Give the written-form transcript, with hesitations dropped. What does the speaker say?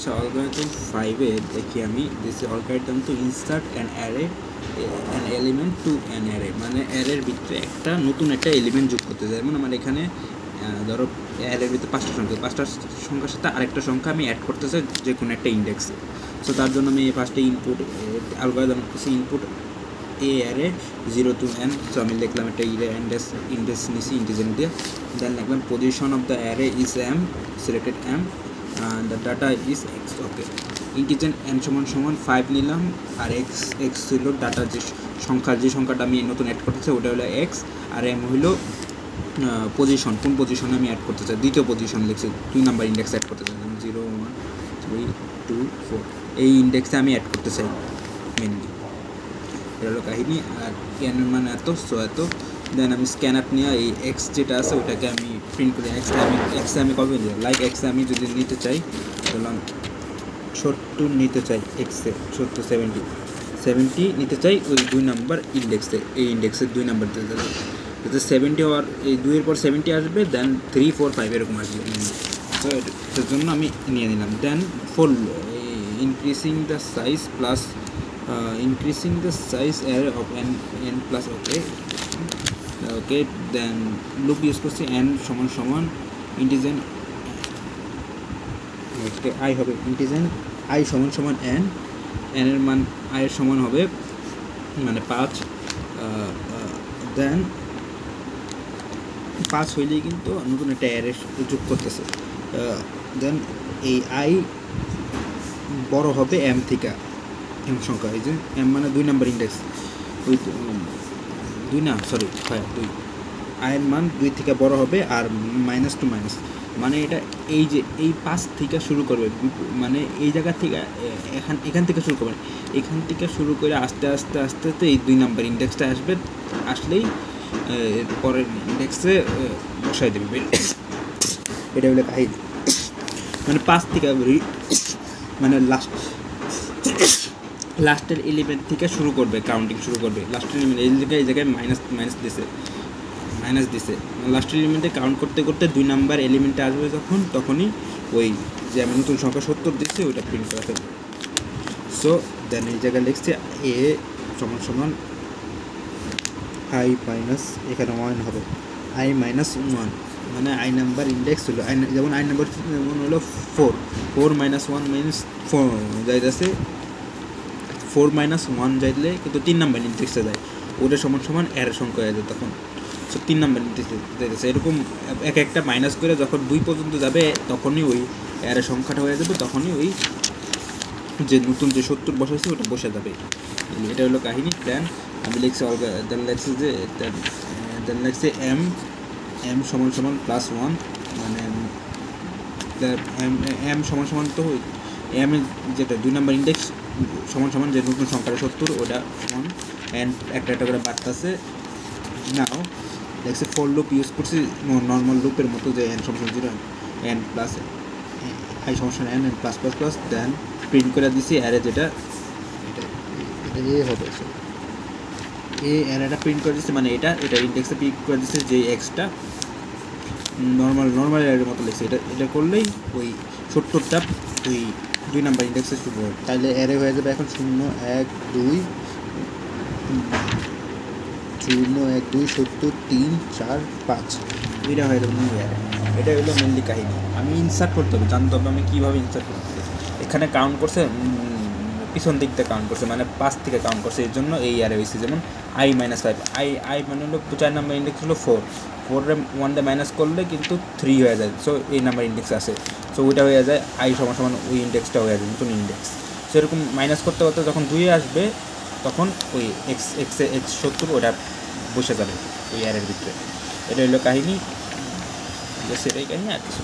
আচ্ছা, অ্যালগরিদম 5 এ দেখি আমি this algorithm to insert an array an element to an array, মানে অ্যারের ভিতরে একটা নতুন একটা এলিমেন্ট যোগ করতে চাই। যেমন আমার এখানে ধরো অ্যারের ভিতরে 5টা সংখ্যার সাথে আরেকটা সংখ্যা আমি অ্যাড করতে চাই যে কোনো একটা ইন্ডেক্সে। সো তার জন্য আমি ফার্স্টে input algorithm input A array 0 to n। So আমি লিখলাম একটা ইন্ডেক্স নিছি ইন্টিজার দিয়ে, দেন লিখলাম position of the array is m, selected m, the data is x। Okay, integer n সমান 5 নিলাম, আর x ছিল ডাটা যে সংখ্যাটা আমি নতুন অ্যাড করতে চাই ওটা হলো x, আর m হইল পজিশন, কোন পজিশনে আমি অ্যাড করতে চাই, দ্বিতীয় পজিশন লিখছি, 2 নাম্বার ইন্ডেক্স অ্যাড করতে চাই, 0 1 3 2 4 এই ইন্ডেক্সে আমি অ্যাড করতে চাই মেনলি। এটা হলো কাহিনি। আর এনের মানে এত, সো এত। দেন আমি স্ক্যান আপ নিয়ে এই এক্স যেটা আছে ওটাকে আমি প্রিন্ট করি। এক্সে আমি কবে নিই, লাইক এক্সে আমি যদি নিতে চাই, বললাম 70 নিতে চাই, এক্সে 70 70 নিতে চাই ওই 2 নাম্বার ইন্ডেক্সে, এই ইন্ডেক্সের 2 নাম্বার দিতে যাবে, যাতে 70 আর এই 2-এর পর 70 আসবে, দেন 3 4 5 এরকম আসবে। সো এটার জন্য আমি নিয়ে নিলাম। Then for increasing the size plus increasing the size array of n plus okay then loop use করছি n সমান integer i হবে integer i সমান n এর মান i এর সমান হবে মানে 5, দেন 5 হইলেই কিন্তু নতুন একটা অ্যারে যোগ করতেছে। দেন এই i বড় হবে m থেকে, m সংখ্যা, এই যে m মানে 2 নাম্বার ইন্ডেক্স, ওই 2 না সরি 2 i এর মান 2 থেকে বড় হবে, আর মাইনাস টু মাইনাস মানে এটা এই যে এই 5 থেকে শুরু করবে, মানে এই জায়গা থেকে এখান থেকে শুরু করবে, এখান থেকে শুরু করে আস্তে আস্তে এই 2 নাম্বার ইন্ডেক্সটা আসবে, আসলেই পরের ইন্ডেক্সে বসাই দেবে। এটা হলো কাহিনী, মানে 5 থেকে মানে লাস্টের এলিমেন্ট থেকে শুরু করবে, কাউন্টিং শুরু করবে। লাস্টের এলিমেন্ট এই জায়গায় মাইনাস দিছে লাস্টের এলিমেন্টে কাউন্ট করতে 2 নাম্বার এলিমেন্টে আসবে তখনই ওই যে আমি নতুন সংখ্যা 70 দিচ্ছে ওইটা প্রিন্ট করা থাকবে। সো দেন এই জায়গায় লিখছে এ সমান i মাইনাস, এখানে 1 হবে, i মাইনাস 1 মানে i নাম্বার ইন্ডেক্স হলো যেমন i নাম্বার যেমন হলো 4 মাইনাস 1 মাইনাস 4 যাইতেছে, 4 মাইনাস 1 যাইলে কিন্তু 3 নাম্বার ইন্ডেক্সে যায়, ওটা সমান অ্যারে সংখ্যা হয়ে যায় তখন। সো 3 নাম্বার ইন্ডেক্সে যাইতেছে, এরকম একটা মাইনাস করে যখন 2 পর্যন্ত যাবে তখনই ওই অ্যারে সংখ্যাটা হয়ে যাবে, তখনই ওই যে নতুন যে 70 বসাইছে ওটা বসে যাবে। এটা হলো কাহিনী। প্ল্যান আমি লিখছি দেন লিখছি m সমান প্লাস 1, মানে m সমান তো m এর যেটা 2 নাম্বার ইন্ডেক্স সমান যে নতুন সংখ্যাটা 70 ওটা সমান অ্যান্ড একটা করে বাড়তেছে। নাও দেখছি ফর লুপ ইউজ করছি নর্মাল লুপের মতো, যে n সমান 0 n প্লাস i সমান n n plus plus plus, then print করে দিছি অ্যারে যেটা এটা এ হবে, এই অ্যারেটা প্রিন্ট করে দিচ্ছে, মানে এটা ইন্ডেক্সে প্রিন্ট করে দিচ্ছে যে এক্সটা নর্মাল অ্যারের মতো লিখছে। এটা করলেই ওই 70টা ওই 2 নাম্বার ইন্ডেক্সে শুরু হবে, তাহলে অ্যারে হয়ে যাবে এখন 0 1 2 70 3 4 5, এটা হয়ে যাবে নিউ অ্যারে। এটা হলো মেনলি কাহিনী। আমি ইনসার্ট করতে হবে, জানতে হবে আমি কীভাবে ইনসার্ট করতে হবে। এখানে কাউন্ট করছে পিছন দিক থেকে কাউন্ট করছে, মানে 5 থেকে কাউন্ট করছে, এর জন্য এই অ্যারে হয়েছে। যেমন i মাইনাস 5, i মানে হলো 4 নাম্বার ইন্ডেক্স হলো 4 1 দিয়ে মাইনাস করলে কিন্তু 3 হয়ে যায়, সো এই নাম্বার ইন্ডেক্স আছে, সো ওইটা হয়ে যায় i সমান ওই ইন্ডেক্সটা হয়ে যায় নতুন ইন্ডেক্স। সো এরকম মাইনাস করতে যখন 2 আসবে তখন ওই x 70 ওটা বসে যাবে ওই অ্যারের ভিতরে। এটা হলো কাহিনী, সেটাই কাহিনী আর কিছু।